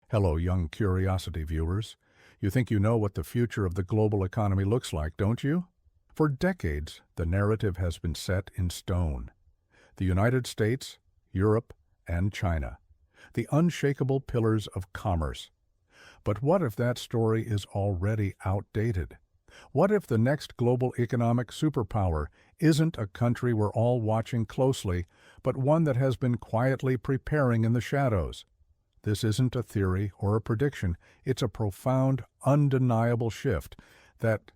Hello, young curiosity viewers. You think you know what the future of the global economy looks like, don't you? For decades, the narrative has been set in stone. The United States, Europe, and China, the unshakable pillars of commerce. But what if that story is already outdated? What if the next global economic superpower isn't a country we're all watching closely, but one that has been quietly preparing in the shadows? This isn't a theory or a prediction. It's a profound, undeniable shift that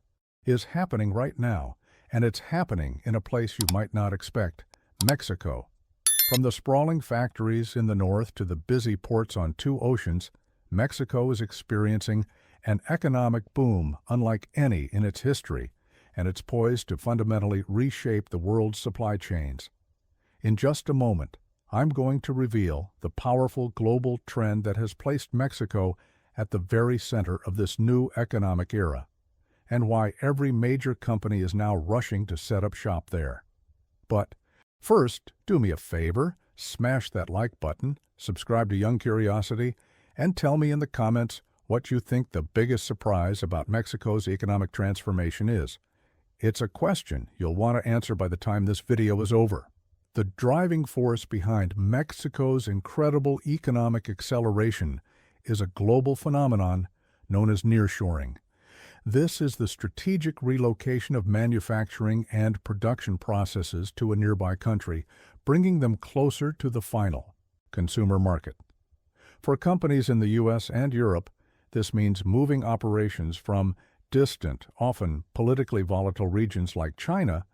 is happening right now, and it's happening in a place you might not expect, Mexico. From the sprawling factories in the north to the busy ports on two oceans, Mexico is experiencing an economic boom unlike any in its history, and it's poised to fundamentally reshape the world's supply chains. In just a moment, I'm going to reveal the powerful global trend that has placed Mexico at the very center of this new economic era, and why every major company is now rushing to set up shop there. But first, do me a favor, smash that like button, subscribe to Young Curiosity, and tell me in the comments what you think the biggest surprise about Mexico's economic transformation is. It's a question you'll want to answer by the time this video is over. The driving force behind Mexico's incredible economic acceleration is a global phenomenon known as nearshoring. This is the strategic relocation of manufacturing and production processes to a nearby country, bringing them closer to the final consumer market. For companies in the U.S. and Europe, this means moving operations from distant, often politically volatile regions like China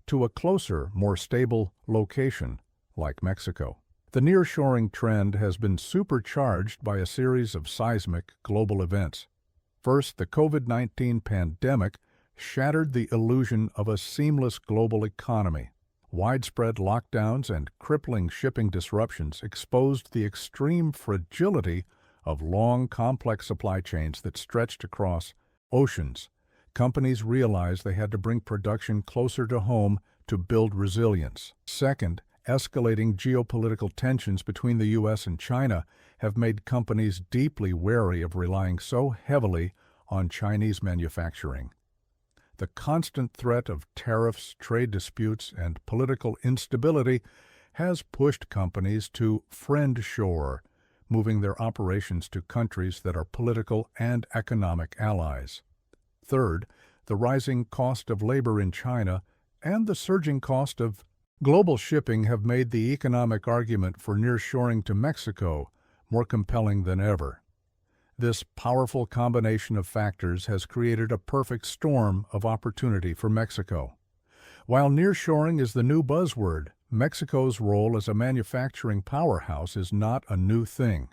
to a closer, more stable location like Mexico. The nearshoring trend has been supercharged by a series of seismic global events. First, the COVID-19 pandemic shattered the illusion of a seamless global economy. Widespread lockdowns and crippling shipping disruptions exposed the extreme fragility of long, complex supply chains that stretched across oceans. Companies realized they had to bring production closer to home to build resilience. Second, escalating geopolitical tensions between the U.S. and China have made companies deeply wary of relying so heavily on Chinese manufacturing. The constant threat of tariffs, trade disputes, and political instability has pushed companies to friendshore, moving their operations to countries that are political and economic allies. Third, the rising cost of labor in China and the surging cost of global shipping have made the economic argument for nearshoring to Mexico more compelling than ever. This powerful combination of factors has created a perfect storm of opportunity for Mexico. While nearshoring is the new buzzword, Mexico's role as a manufacturing powerhouse is not a new thing.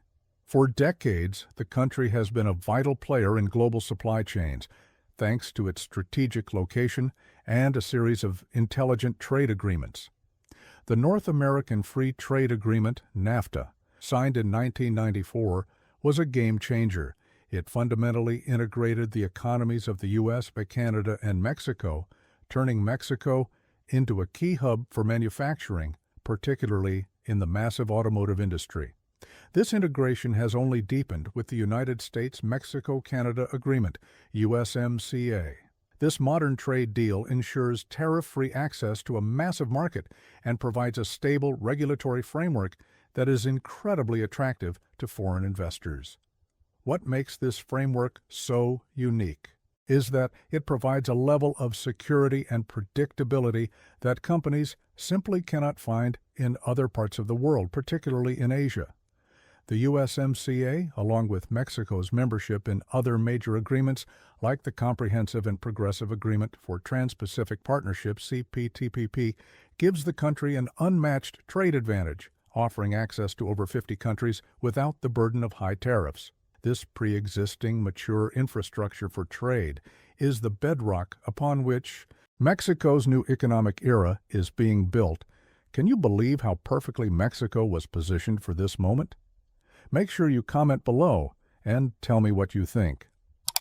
For decades, the country has been a vital player in global supply chains, thanks to its strategic location and a series of intelligent trade agreements. The North American Free Trade Agreement, NAFTA, signed in 1994, was a game changer. It fundamentally integrated the economies of the U.S., Canada, and Mexico, turning Mexico into a key hub for manufacturing, particularly in the massive automotive industry. This integration has only deepened with the United States-Mexico-Canada Agreement, USMCA. This modern trade deal ensures tariff-free access to a massive market and provides a stable regulatory framework that is incredibly attractive to foreign investors. What makes this framework so unique is that it provides a level of security and predictability that companies simply cannot find in other parts of the world, particularly in Asia. The USMCA, along with Mexico's membership in other major agreements like the Comprehensive and Progressive Agreement for Trans-Pacific Partnership, CPTPP, gives the country an unmatched trade advantage, offering access to over 50 countries without the burden of high tariffs. This pre-existing mature infrastructure for trade is the bedrock upon which Mexico's new economic era is being built. Can you believe how perfectly Mexico was positioned for this moment? Make sure you comment below and tell me what you think.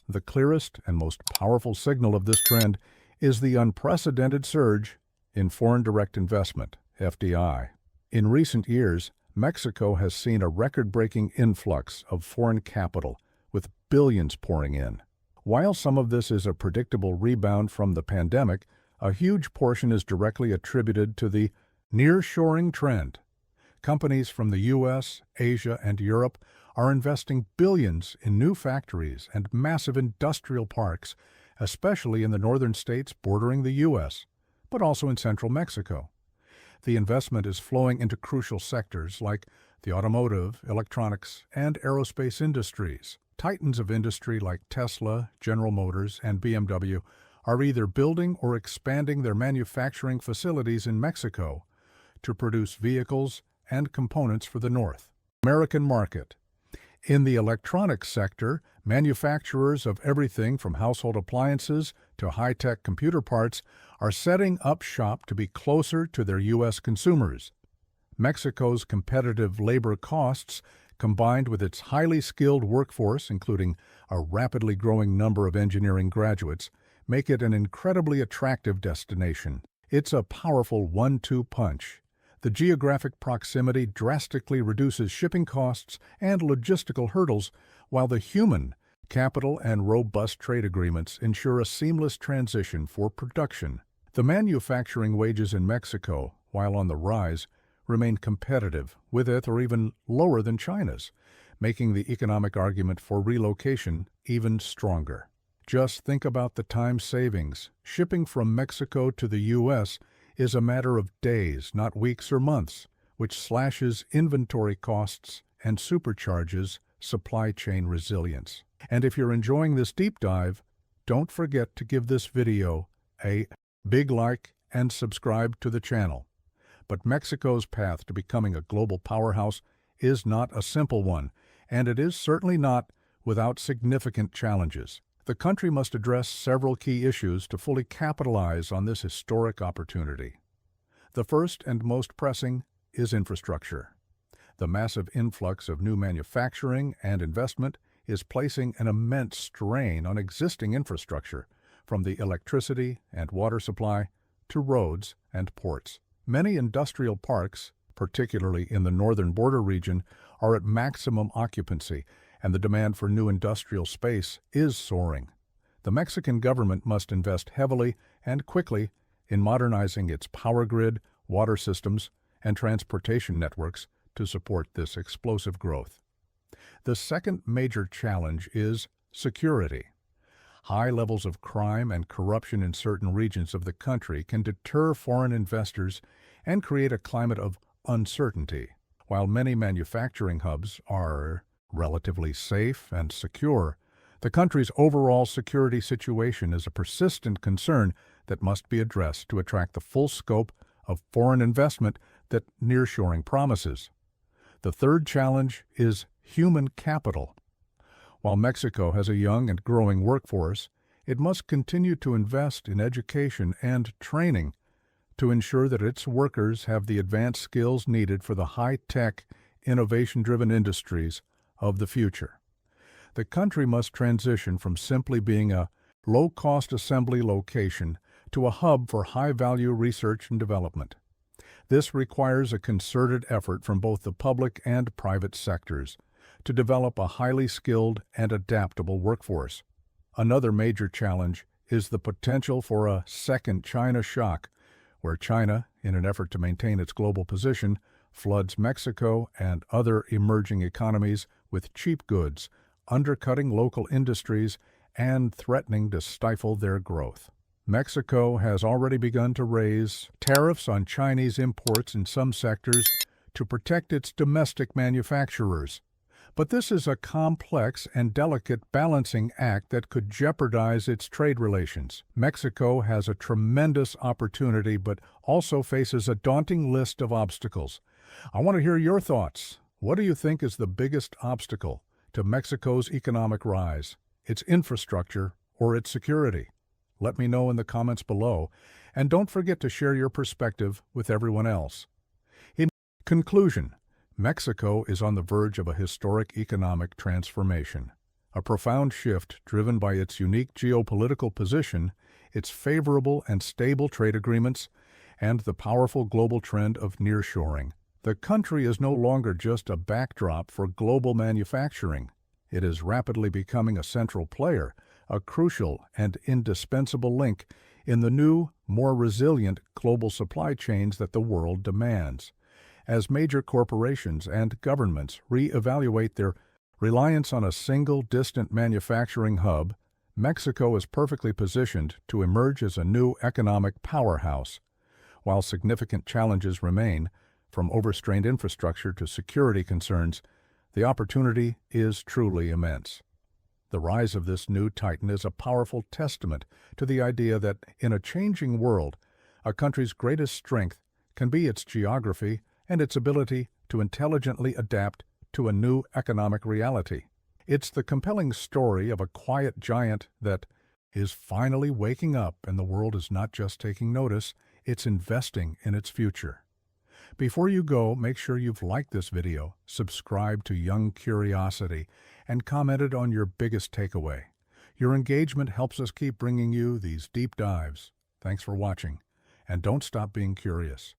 The clearest and most powerful signal of this trend is the unprecedented surge in foreign direct investment, FDI. In recent years, Mexico has seen a record-breaking influx of foreign capital, with billions pouring in. While some of this is a predictable rebound from the pandemic, a huge portion is directly attributed to the nearshoring trend. Companies from the U.S., Asia, and Europe are investing billions in new factories and massive industrial parks, especially in the northern states bordering the U.S., but also in central Mexico. The investment is flowing into crucial sectors like the automotive, electronics, and aerospace industries. Titans of industry like Tesla, General Motors, and BMW are either building or expanding their manufacturing facilities in Mexico to produce vehicles and components for the North American market. In the electronics sector, manufacturers of everything from household appliances to high-tech computer parts are setting up shop to be closer to their U.S. consumers. Mexico's competitive labor costs, combined with its highly skilled workforce, including a rapidly growing number of engineering graduates, make it an incredibly attractive destination. It's a powerful one-two punch. The geographic proximity drastically reduces shipping costs and logistical hurdles, while the human capital and robust trade agreements ensure a seamless transition for production. The manufacturing wages in Mexico, while on the rise, remain competitive with it or even lower than China's, making the economic argument for relocation even stronger. Just think about the time savings. Shipping from Mexico to the U.S. is a matter of days, not weeks or months, which slashes inventory costs and supercharges supply chain resilience. And if you're enjoying this deep dive, don't forget to give this video a big like and subscribe to the channel. But Mexico's path to becoming a global powerhouse is not a simple one, and it is certainly not without significant challenges. The country must address several key issues to fully capitalize on this historic opportunity. The first and most pressing is infrastructure. The massive influx of new manufacturing and investment is placing an immense strain on existing infrastructure, from the electricity and water supply to roads and ports. Many industrial parks, particularly in the northern border region, are at maximum occupancy, and the demand for new industrial space is soaring. The Mexican government must invest heavily and quickly in modernizing its power grid, water systems, and transportation networks to support this explosive growth. The second major challenge is security. High levels of crime and corruption in certain regions of the country can deter foreign investors and create a climate of uncertainty. While many manufacturing hubs are relatively safe and secure, the country's overall security situation is a persistent concern that must be addressed to attract the full scope of foreign investment that nearshoring promises. The third challenge is human capital. While Mexico has a young and growing workforce, it must continue to invest in education and training to ensure that its workers have the advanced skills needed for the high-tech, innovation-driven industries of the future. The country must transition from simply being a low-cost assembly location to a hub for high-value research and development. This requires a concerted effort from both the public and private sectors to develop a highly skilled and adaptable workforce. Another major challenge is the potential for a second China shock, where China, in an effort to maintain its global position, floods Mexico and other emerging economies with cheap goods, undercutting local industries and threatening to stifle their growth. Mexico has already begun to raise tariffs on Chinese imports in some sectors to protect its domestic manufacturers. But this is a complex and delicate balancing act that could jeopardize its trade relations. Mexico has a tremendous opportunity, but also faces a daunting list of obstacles. I want to hear your thoughts. What do you think is the biggest obstacle to Mexico's economic rise, its infrastructure, or its security? Let me know in the comments below, and don't forget to share your perspective with everyone else. In conclusion, Mexico is on the verge of a historic economic transformation, a profound shift driven by its unique geopolitical position, its favorable and stable trade agreements, and the powerful global trend of nearshoring. The country is no longer just a backdrop for global manufacturing. It is rapidly becoming a central player, a crucial and indispensable link in the new, more resilient global supply chains that the world demands. As major corporations and governments re-evaluate their reliance on a single distant manufacturing hub, Mexico is perfectly positioned to emerge as a new economic powerhouse. While significant challenges remain, from overstrained infrastructure to security concerns, the opportunity is truly immense. The rise of this new titan is a powerful testament to the idea that in a changing world, a country's greatest strength can be its geography and its ability to intelligently adapt to a new economic reality. It's the compelling story of a quiet giant that is finally waking up, and the world is not just taking notice, it's investing in its future. Before you go, make sure you've liked this video, subscribed to Young Curiosity, and commented on your biggest takeaway. Your engagement helps us keep bringing you these deep dives. Thanks for watching, and don't stop being curious.